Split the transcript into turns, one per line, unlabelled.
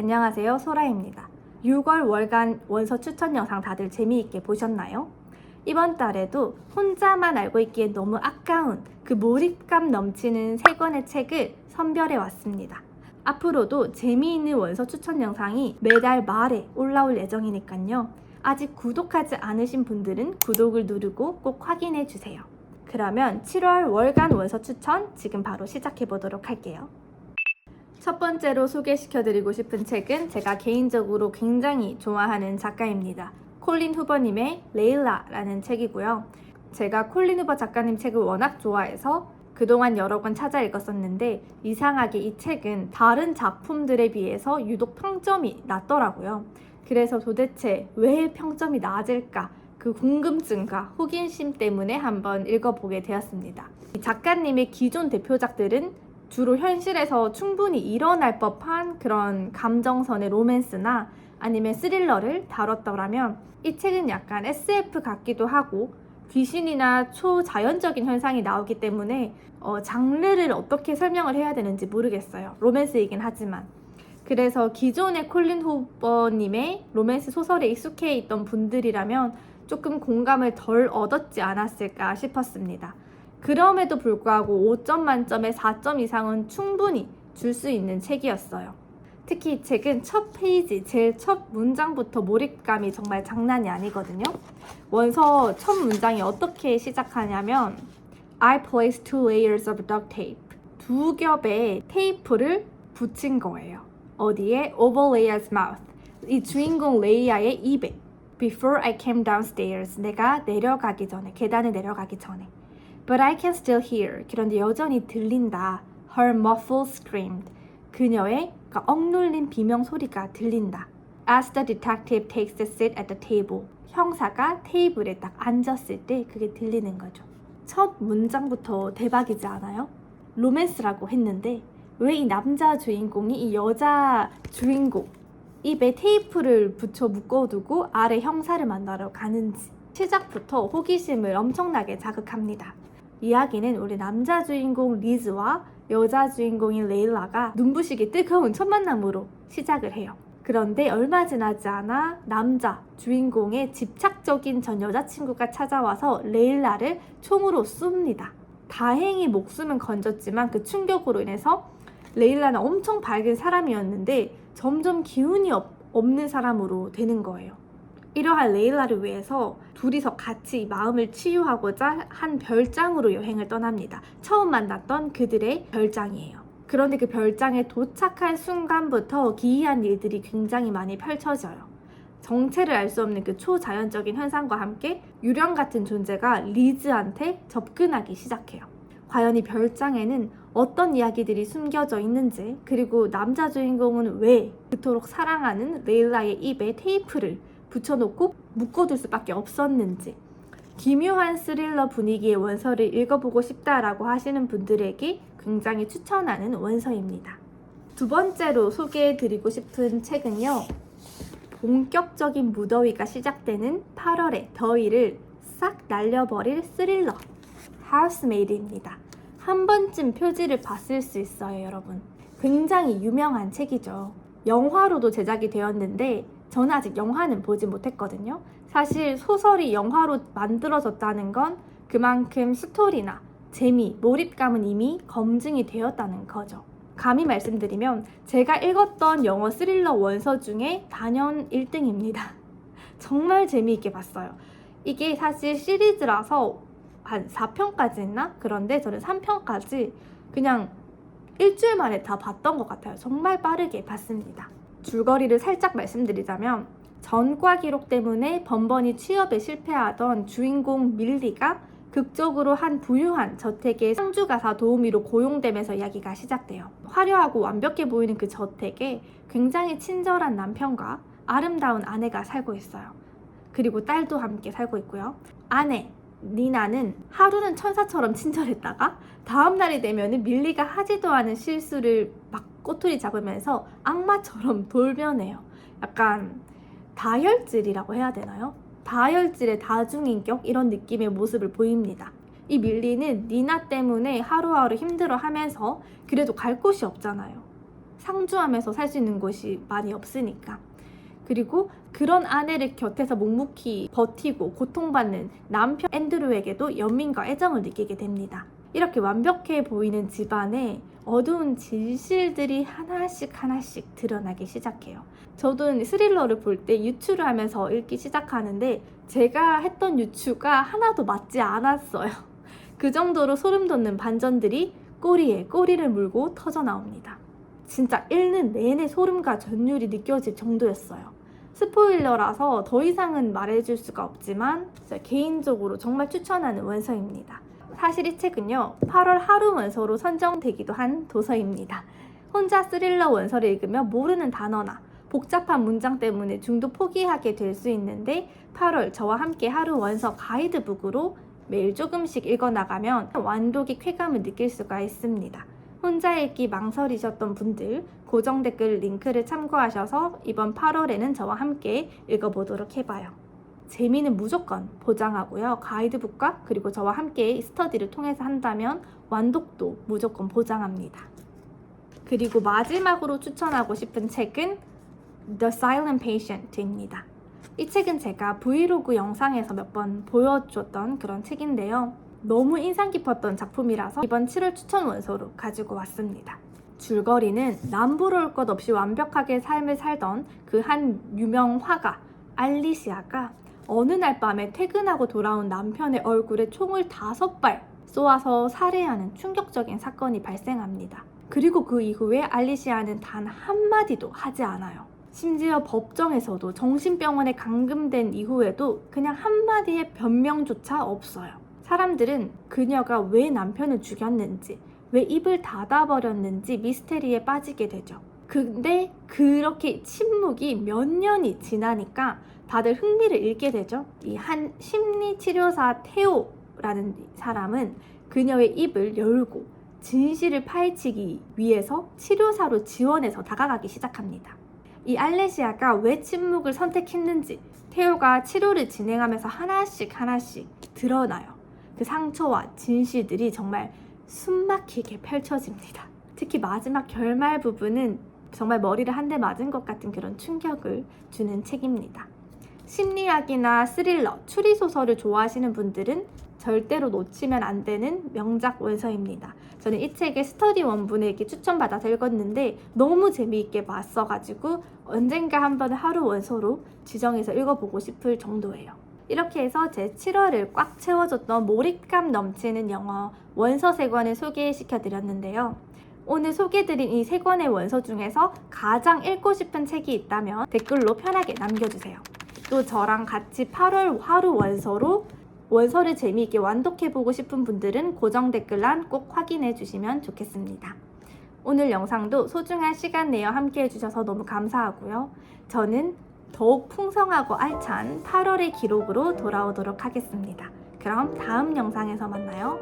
안녕하세요, 소라입니다. 6월 월간 원서 추천 영상 다들 재미있게 보셨나요? 이번 달에도 혼자만 알고 있기엔 너무 아까운 그 몰입감 넘치는 3권의 책을 선별해 왔습니다. 앞으로도 재미있는 원서 추천 영상이 매달 말에 올라올 예정이니까요. 아직 구독하지 않으신 분들은 구독을 누르고 꼭 확인해 주세요. 그러면 7월 월간 원서 추천 지금 바로 시작해 보도록 할게요. 첫 번째로 소개시켜드리고 싶은 책은 제가 개인적으로 굉장히 좋아하는 작가입니다. 콜린 후버님의 레일라라는 책이고요. 제가 콜린 후버 작가님 책을 워낙 좋아해서 그동안 여러 권 찾아 읽었었는데 이상하게 이 책은 다른 작품들에 비해서 유독 평점이 낮더라고요. 그래서 도대체 왜 평점이 낮을까? 그 궁금증과 호기심 때문에 한번 읽어보게 되었습니다. 이 작가님의 기존 대표작들은 주로 현실에서 충분히 일어날 법한 그런 감정선의 로맨스나 아니면 스릴러를 다뤘더라면 이 책은 약간 SF 같기도 하고 귀신이나 초자연적인 현상이 나오기 때문에 장르를 어떻게 설명을 해야 되는지 모르겠어요. 로맨스이긴 하지만. 그래서 기존의 콜린 후버님의 로맨스 소설에 익숙해 있던 분들이라면 조금 공감을 덜 얻었지 않았을까 싶었습니다. 그럼에도 불구하고 5점 만점에 4점 이상은 충분히 줄 수 있는 책이었어요. 특히 이 책은 첫 페이지, 제일 첫 문장부터 몰입감이 정말 장난이 아니거든요. 원서 첫 문장이 어떻게 시작하냐면 I placed 2 layers of duct tape. 2겹의 테이프를 붙인 거예요. 어디에? Over Leia's mouth. 이 주인공 레이아의 입에. Before I came downstairs. 내가 내려가기 전에, 계단을 내려가기 전에. But I can still hear. 그런데 여전히 들린다. Her muffled scream. 그녀의 억눌린 비명 소리가 들린다. As the detective takes a seat at the table. 형사가 테이블에 딱 앉았을 때 그게 들리는 거죠. 첫 문장부터 대박이지 않아요? 로맨스라고 했는데 왜 이 남자 주인공이 이 여자 주인공 입에 테이프를 붙여 묶어두고 아래 형사를 만나러 가는지 시작부터 호기심을 엄청나게 자극합니다. 이야기는 우리 남자 주인공 리즈와 여자 주인공인 레일라가 눈부시게 뜨거운 첫 만남으로 시작을 해요. 그런데 얼마 지나지 않아 남자 주인공의 집착적인 전 여자친구가 찾아와서 레일라를 총으로 쏩니다. 다행히 목숨은 건졌지만 그 충격으로 인해서 레일라는 엄청 밝은 사람이었는데 점점 기운이 없는 사람으로 되는 거예요. 이러한 레일라를 위해서 둘이서 같이 마음을 치유하고자 한 별장으로 여행을 떠납니다. 처음 만났던 그들의 별장이에요. 그런데 그 별장에 도착한 순간부터 기이한 일들이 굉장히 많이 펼쳐져요. 정체를 알 수 없는 그 초자연적인 현상과 함께 유령 같은 존재가 리즈한테 접근하기 시작해요. 과연 이 별장에는 어떤 이야기들이 숨겨져 있는지, 그리고 남자 주인공은 왜 그토록 사랑하는 레일라의 입에 테이프를 붙여놓고 묶어둘 수밖에 없었는지, 기묘한 스릴러 분위기의 원서를 읽어보고 싶다라고 하시는 분들에게 굉장히 추천하는 원서입니다. 두 번째로 소개해드리고 싶은 책은요, 본격적인 무더위가 시작되는 8월의 더위를 싹 날려버릴 스릴러 하우스메이드입니다. 한 번쯤 표지를 봤을 수 있어요, 여러분. 굉장히 유명한 책이죠. 영화로도 제작이 되었는데 저는 아직 영화는 보지 못했거든요. 사실 소설이 영화로 만들어졌다는 건 그만큼 스토리나 재미, 몰입감은 이미 검증이 되었다는 거죠. 감히 말씀드리면 제가 읽었던 영어 스릴러 원서 중에 단연 1등입니다. 정말 재미있게 봤어요. 이게 사실 시리즈라서 한 4편까지 했나? 그런데 저는 3편까지 그냥 일주일 만에 다 봤던 것 같아요. 정말 빠르게 봤습니다. 줄거리를 살짝 말씀드리자면 전과 기록 때문에 번번이 취업에 실패하던 주인공 밀리가 극적으로 한 부유한 저택의 상주가사 도우미로 고용되면서 이야기가 시작돼요. 화려하고 완벽해 보이는 그 저택에 굉장히 친절한 남편과 아름다운 아내가 살고 있어요. 그리고 딸도 함께 살고 있고요. 아내 니나는 하루는 천사처럼 친절했다가 다음날이 되면 밀리가 하지도 않은 실수를 막 꼬투리 잡으면서 악마처럼 돌변해요. 약간 다혈질이라고 해야 되나요? 다혈질의 다중인격 이런 느낌의 모습을 보입니다. 이 밀리는 니나 때문에 하루하루 힘들어하면서 그래도 갈 곳이 없잖아요. 상주하면서 살 수 있는 곳이 많이 없으니까. 그리고 그런 아내를 곁에서 묵묵히 버티고 고통받는 남편 앤드루에게도 연민과 애정을 느끼게 됩니다. 이렇게 완벽해 보이는 집안에 어두운 진실들이 하나씩 드러나기 시작해요. 저도 스릴러를 볼 때 유추를 하면서 읽기 시작하는데 제가 했던 유추가 하나도 맞지 않았어요. 그 정도로 소름 돋는 반전들이 꼬리에 꼬리를 물고 터져 나옵니다. 진짜 읽는 내내 소름과 전율이 느껴질 정도였어요. 스포일러라서 더 이상은 말해줄 수가 없지만 개인적으로 정말 추천하는 원서입니다. 사실 이 책은요 8월 하루 원서로 선정되기도 한 도서입니다. 혼자 스릴러 원서를 읽으면 모르는 단어나 복잡한 문장 때문에 중도 포기하게 될 수 있는데 8월 저와 함께 하루 원서 가이드북으로 매일 조금씩 읽어나가면 완독의 쾌감을 느낄 수가 있습니다. 혼자 읽기 망설이셨던 분들 고정 댓글 링크를 참고하셔서 이번 8월에는 저와 함께 읽어보도록 해봐요. 재미는 무조건 보장하고요. 가이드북과 그리고 저와 함께 스터디를 통해서 한다면 완독도 무조건 보장합니다. 그리고 마지막으로 추천하고 싶은 책은 The Silent Patient입니다. 이 책은 제가 브이로그 영상에서 몇 번 보여줬던 그런 책인데요. 너무 인상 깊었던 작품이라서 이번 7월 추천 원서로 가지고 왔습니다. 줄거리는 남부러울 것 없이 완벽하게 삶을 살던 그 한 유명 화가 알리시아가 어느 날 밤에 퇴근하고 돌아온 남편의 얼굴에 총을 5발 쏘아서 살해하는 충격적인 사건이 발생합니다. 그리고 그 이후에 알리시아는 단 한마디도 하지 않아요. 심지어 법정에서도 정신병원에 감금된 이후에도 그냥 한마디의 변명조차 없어요. 사람들은 그녀가 왜 남편을 죽였는지, 왜 입을 닫아버렸는지 미스테리에 빠지게 되죠. 근데 그렇게 침묵이 몇 년이 지나니까 다들 흥미를 잃게 되죠. 이 한 심리치료사 테오라는 사람은 그녀의 입을 열고 진실을 파헤치기 위해서 치료사로 지원해서 다가가기 시작합니다. 이 알레시아가 왜 침묵을 선택했는지 테오가 치료를 진행하면서 하나씩 드러나요. 그 상처와 진실들이 정말 숨막히게 펼쳐집니다. 특히 마지막 결말 부분은 정말 머리를 한 대 맞은 것 같은 그런 충격을 주는 책입니다. 심리학이나 스릴러, 추리소설을 좋아하시는 분들은 절대로 놓치면 안 되는 명작 원서입니다. 저는 이 책의 스터디 원분에게 추천받아서 읽었는데 너무 재미있게 봤어가지고 언젠가 한번 하루 원서로 지정해서 읽어보고 싶을 정도예요. 이렇게 해서 제 7월을 꽉 채워줬던 몰입감 넘치는 영어 원서 3권을 소개시켜드렸는데요. 오늘 소개해드린 이 3권의 원서 중에서 가장 읽고 싶은 책이 있다면 댓글로 편하게 남겨주세요. 또 저랑 같이 8월 하루 원서를 재미있게 완독해보고 싶은 분들은 고정 댓글란 꼭 확인해 주시면 좋겠습니다. 오늘 영상도 소중한 시간 내어 함께 해주셔서 너무 감사하고요. 저는 더욱 풍성하고 알찬 8월의 기록으로 돌아오도록 하겠습니다. 그럼 다음 영상에서 만나요.